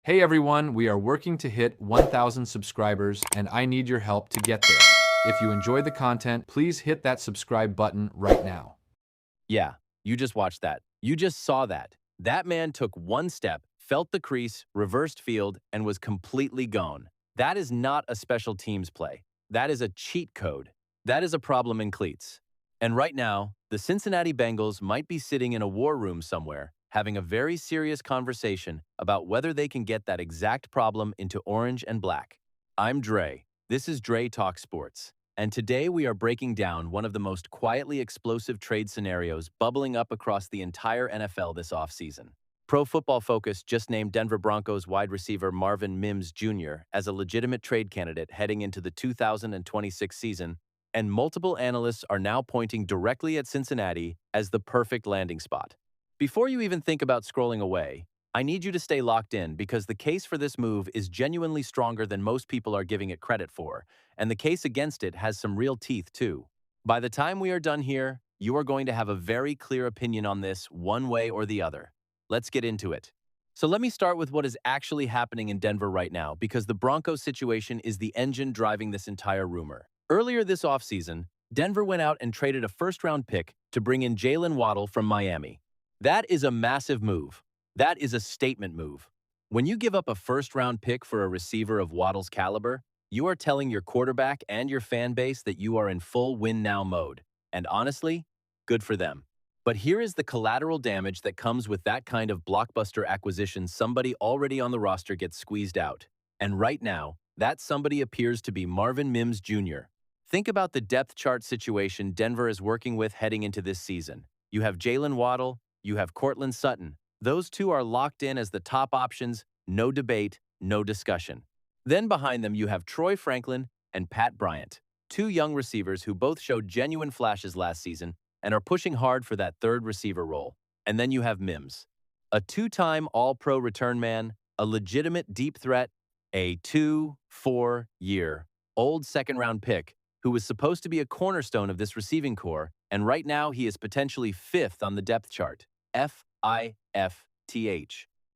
Hey everyone, we are working to hit 1,000 subscribers and I need your help to get there. If you enjoy the content, please hit that subscribe button right now. Yeah, you just watched that. You just saw that. That man took one step, felt the crease, reversed field, and was completely gone. That is not a special teams play. That is a cheat code. That is a problem in cleats. And right now, the Cincinnati Bengals might be sitting in a war room somewhere, having a very serious conversation about whether they can get that exact problem into orange and black. I'm Dre. This is Dre Talk Sports. And today we are breaking down one of the most quietly explosive trade scenarios bubbling up across the entire NFL this offseason. Pro Football Focus just named Denver Broncos wide receiver Marvin Mims Jr. as a legitimate trade candidate heading into the 2026 season, and multiple analysts are now pointing directly at Cincinnati as the perfect landing spot. Before you even think about scrolling away, I need you to stay locked in because the case for this move is genuinely stronger than most people are giving it credit for, and the case against it has some real teeth, too. By the time we are done here, you are going to have a very clear opinion on this one way or the other. Let's get into it. So let me start with what is actually happening in Denver right now, because the Broncos situation is the engine driving this entire rumor. Earlier this offseason, Denver went out and traded a first-round pick to bring in Jalen Waddle from Miami. That is a massive move. That is a statement move. When you give up a first-round pick for a receiver of Waddle's caliber, you are telling your quarterback and your fan base that you are in full win-now mode. And honestly, good for them. But here is the collateral damage that comes with that kind of blockbuster acquisition. Somebody already on the roster gets squeezed out. And right now, that somebody appears to be Marvin Mims Jr. Think about the depth chart situation Denver is working with heading into this season. You have Jalen Waddle, you have Cortland Sutton. Those two are locked in as the top options, no debate, no discussion. Then behind them, you have Troy Franklin and Pat Bryant, two young receivers who both showed genuine flashes last season and are pushing hard for that third receiver role. And then you have Mims, a two-time All-Pro return man, a legitimate deep threat, a 2-4-year old second-round pick who was supposed to be a cornerstone of this receiving core, and right now he is potentially fifth on the depth chart. FIFTH.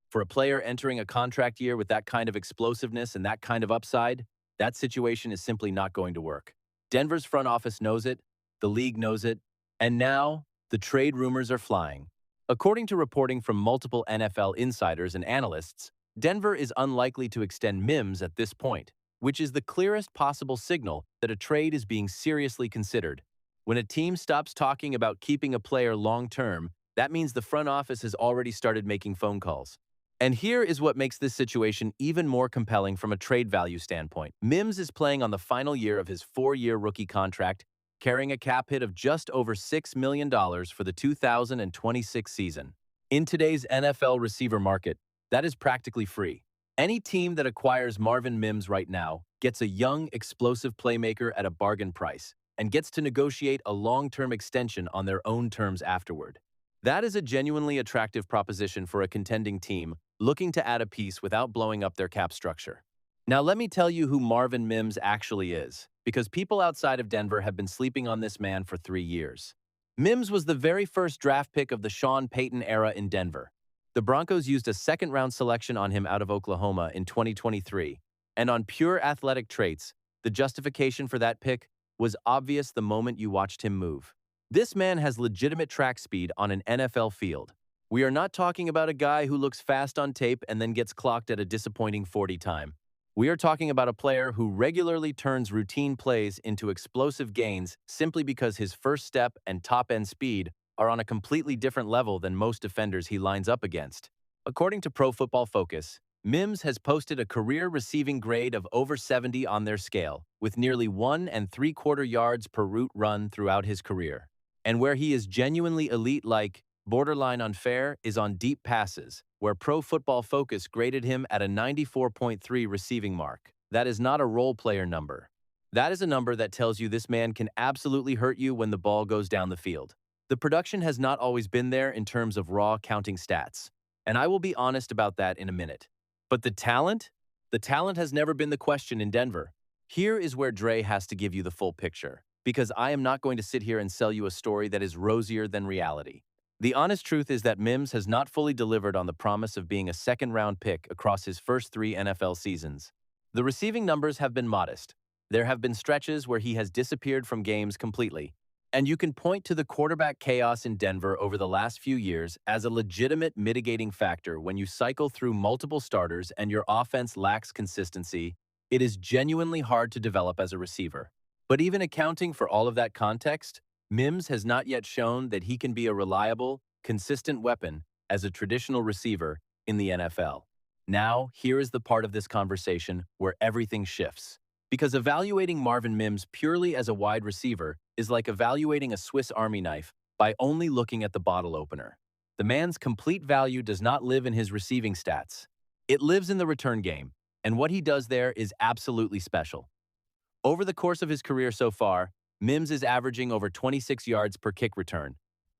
For a player entering a contract year with that kind of explosiveness and that kind of upside, that situation is simply not going to work. Denver's front office knows it, the league knows it, and now the trade rumors are flying. According to reporting from multiple NFL insiders and analysts, Denver is unlikely to extend Mims at this point, which is the clearest possible signal that a trade is being seriously considered. When a team stops talking about keeping a player long-term, that means the front office has already started making phone calls. And here is what makes this situation even more compelling from a trade value standpoint. Mims is playing on the final year of his four-year rookie contract, carrying a cap hit of just over $6 million for the 2026 season. In today's NFL receiver market, that is practically free. Any team that acquires Marvin Mims right now gets a young, explosive playmaker at a bargain price and gets to negotiate a long-term extension on their own terms afterward. That is a genuinely attractive proposition for a contending team looking to add a piece without blowing up their cap structure. Now let me tell you who Marvin Mims actually is, because people outside of Denver have been sleeping on this man for 3 years. Mims was the very first draft pick of the Sean Payton era in Denver. The Broncos used a second-round selection on him out of Oklahoma in 2023, and on pure athletic traits, the justification for that pick was obvious the moment you watched him move. This man has legitimate track speed on an NFL field. We are not talking about a guy who looks fast on tape and then gets clocked at a disappointing 40 time. We are talking about a player who regularly turns routine plays into explosive gains simply because his first step and top-end speed are on a completely different level than most defenders he lines up against. According to Pro Football Focus, Mims has posted a career receiving grade of over 70 on their scale, with nearly 1.75 yards per route run throughout his career. And where he is genuinely elite, like borderline unfair, is on deep passes, where Pro Football Focus graded him at a 94.3 receiving mark. That is not a role player number. That is a number that tells you this man can absolutely hurt you when the ball goes down the field. The production has not always been there in terms of raw counting stats, and I will be honest about that in a minute. But the talent? The talent has never been the question in Denver. Here is where Dre has to give you the full picture, because I am not going to sit here and sell you a story that is rosier than reality. The honest truth is that Mims has not fully delivered on the promise of being a second-round pick across his first 3 NFL seasons. The receiving numbers have been modest. There have been stretches where he has disappeared from games completely. And you can point to the quarterback chaos in Denver over the last few years as a legitimate mitigating factor when you cycle through multiple starters and your offense lacks consistency. It is genuinely hard to develop as a receiver. But even accounting for all of that context, Mims has not yet shown that he can be a reliable, consistent weapon as a traditional receiver in the NFL. Now, here is the part of this conversation where everything shifts. Because evaluating Marvin Mims purely as a wide receiver is like evaluating a Swiss Army knife by only looking at the bottle opener. The man's complete value does not live in his receiving stats. It lives in the return game, and what he does there is absolutely special. Over the course of his career so far, Mims is averaging over 26 yards per kick return.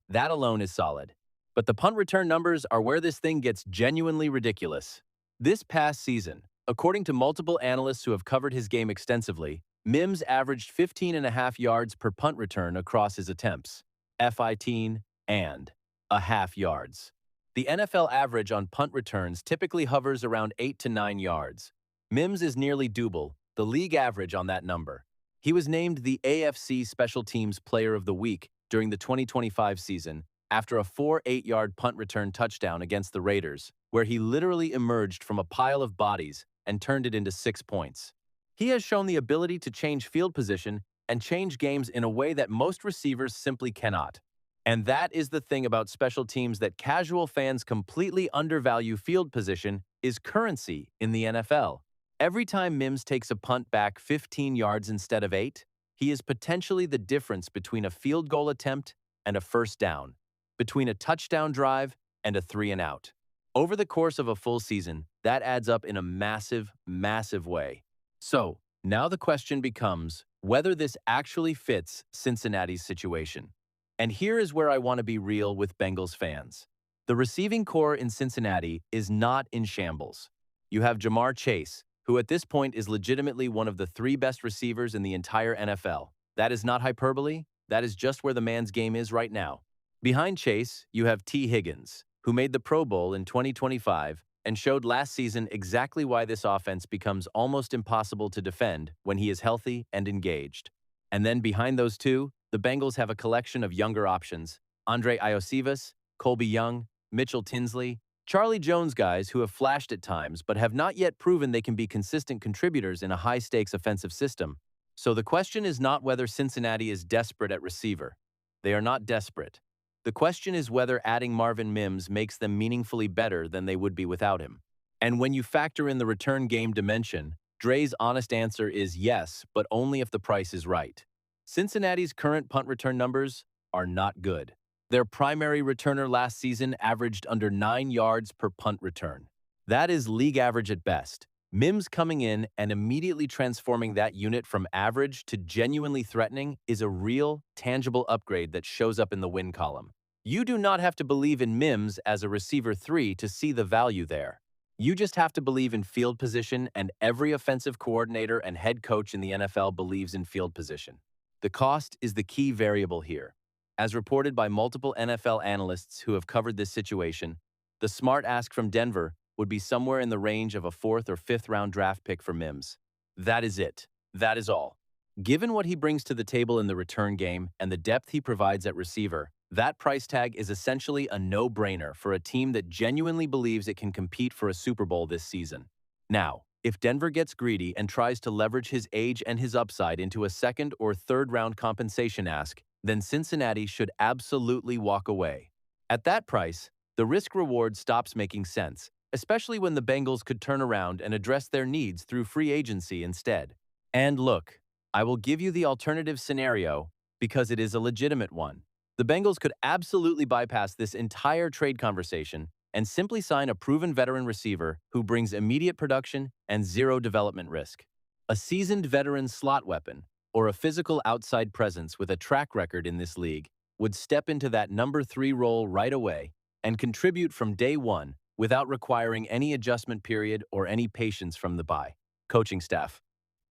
That alone is solid. But the punt return numbers are where this thing gets genuinely ridiculous. This past season, according to multiple analysts who have covered his game extensively, Mims averaged 15.5 yards per punt return across his attempts, 15 and a half yards. The NFL average on punt returns typically hovers around 8 to 9 yards. Mims is nearly double the league average on that number. He was named the AFC Special Teams Player of the Week during the 2025 season after a 8-yard punt return touchdown against the Raiders, where he literally emerged from a pile of bodies and turned it into 6 points. He has shown the ability to change field position and change games in a way that most receivers simply cannot. And that is the thing about special teams that casual fans completely undervalue. Field position is currency in the NFL. Every time Mims takes a punt back 15 yards instead of 8, he is potentially the difference between a field goal attempt and a first down, between a touchdown drive and a 3-and-out. Over the course of a full season, that adds up in a massive, massive way. So, now the question becomes whether this actually fits Cincinnati's situation. And here is where I want to be real with Bengals fans. The receiving core in Cincinnati is not in shambles. You have Jamar Chase, who at this point is legitimately one of the 3 best receivers in the entire NFL. That is not hyperbole. That is just where the man's game is right now. Behind Chase, you have T. Higgins, who made the Pro Bowl in 2025 and showed last season exactly why this offense becomes almost impossible to defend when he is healthy and engaged. And then behind those two, the Bengals have a collection of younger options: Andre Iosivas, Colby Young, Mitchell Tinsley, Charlie Jones, guys who have flashed at times but have not yet proven they can be consistent contributors in a high-stakes offensive system. So the question is not whether Cincinnati is desperate at receiver. They are not desperate. The question is whether adding Marvin Mims makes them meaningfully better than they would be without him. And when you factor in the return game dimension, Dre's honest answer is yes, but only if the price is right. Cincinnati's current punt return numbers are not good. Their primary returner last season averaged under 9 yards per punt return. That is league average at best. Mims coming in and immediately transforming that unit from average to genuinely threatening is a real, tangible upgrade that shows up in the win column. You do not have to believe in Mims as a receiver 3 to see the value there. You just have to believe in field position, and every offensive coordinator and head coach in the NFL believes in field position. The cost is the key variable here. As reported by multiple NFL analysts who have covered this situation, the smart ask from Denver would be somewhere in the range of a 4th or 5th round draft pick for Mims. That is it. That is all. Given what he brings to the table in the return game and the depth he provides at receiver, that price tag is essentially a no-brainer for a team that genuinely believes it can compete for a Super Bowl this season. Now, if Denver gets greedy and tries to leverage his age and his upside into a 2nd or 3rd round compensation ask, then Cincinnati should absolutely walk away. At that price, the risk-reward stops making sense, especially when the Bengals could turn around and address their needs through free agency instead. And look, I will give you the alternative scenario because it is a legitimate one. The Bengals could absolutely bypass this entire trade conversation and simply sign a proven veteran receiver who brings immediate production and 0 development risk. A seasoned veteran slot weapon, or a physical outside presence with a track record in this league, would step into that number 3 role right away and contribute from day one without requiring any adjustment period or any patience from the coaching staff.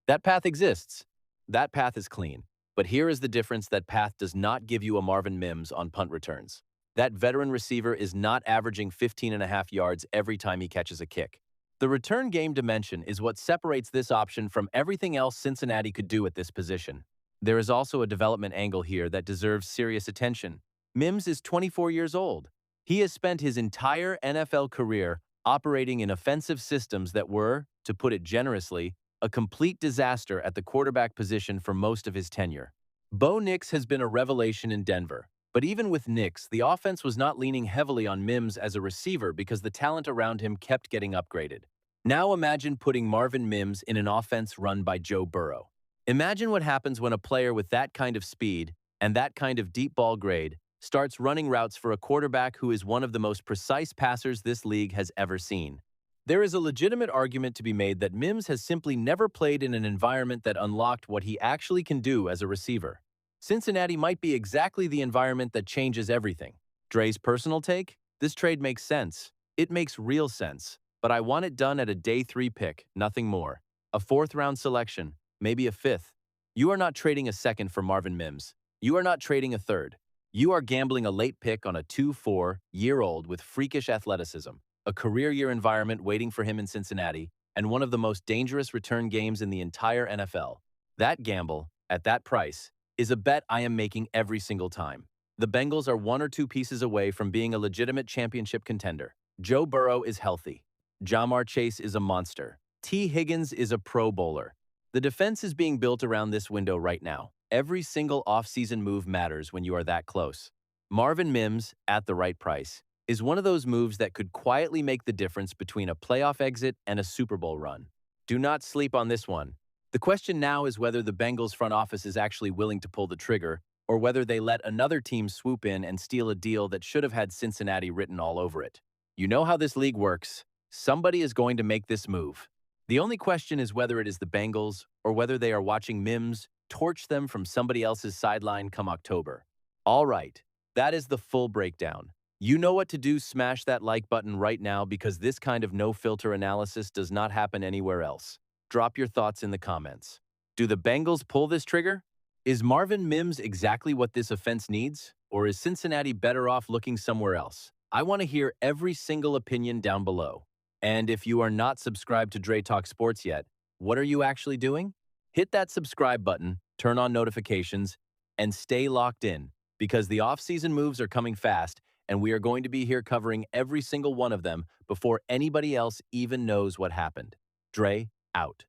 That path exists. That path is clean. But here is the difference: that path does not give you a Marvin Mims on punt returns. That veteran receiver is not averaging 15.5 yards every time he catches a kick. The return game dimension is what separates this option from everything else Cincinnati could do at this position. There is also a development angle here that deserves serious attention. Mims is 24 years old. He has spent his entire NFL career operating in offensive systems that were, to put it generously, a complete disaster at the quarterback position for most of his tenure. Bo Nix has been a revelation in Denver, but even with Nix, the offense was not leaning heavily on Mims as a receiver because the talent around him kept getting upgraded. Now imagine putting Marvin Mims in an offense run by Joe Burrow. Imagine what happens when a player with that kind of speed and that kind of deep ball grade starts running routes for a quarterback who is one of the most precise passers this league has ever seen. There is a legitimate argument to be made that Mims has simply never played in an environment that unlocked what he actually can do as a receiver. Cincinnati might be exactly the environment that changes everything. Dre's personal take? This trade makes sense. It makes real sense. But I want it done at a day 3 pick, nothing more. A 4th-round selection, maybe a 5th. You are not trading a 2nd for Marvin Mims. You are not trading a 3rd. You are gambling a late pick on a 2-4-year-old with freakish athleticism, a career-year environment waiting for him in Cincinnati, and one of the most dangerous return games in the entire NFL. That gamble, at that price, is a bet I am making every single time. The Bengals are 1 or 2 pieces away from being a legitimate championship contender. Joe Burrow is healthy. Jamar Chase is a monster. T. Higgins is a Pro Bowler. The defense is being built around this window right now. Every single offseason move matters when you are that close. Marvin Mims, at the right price, is one of those moves that could quietly make the difference between a playoff exit and a Super Bowl run. Do not sleep on this one. The question now is whether the Bengals front office is actually willing to pull the trigger, or whether they let another team swoop in and steal a deal that should have had Cincinnati written all over it. You know how this league works. Somebody is going to make this move. The only question is whether it is the Bengals or whether they are watching Mims torch them from somebody else's sideline come October. All right, that is the full breakdown. You know what to do. Smash that like button right now because this kind of no-filter analysis does not happen anywhere else. Drop your thoughts in the comments. Do the Bengals pull this trigger? Is Marvin Mims exactly what this offense needs? Or is Cincinnati better off looking somewhere else? I want to hear every single opinion down below. And if you are not subscribed to Dre Talk Sports yet, what are you actually doing? Hit that subscribe button, turn on notifications, and stay locked in because the off-season moves are coming fast and we are going to be here covering every single one of them before anybody else even knows what happened. Dre, out.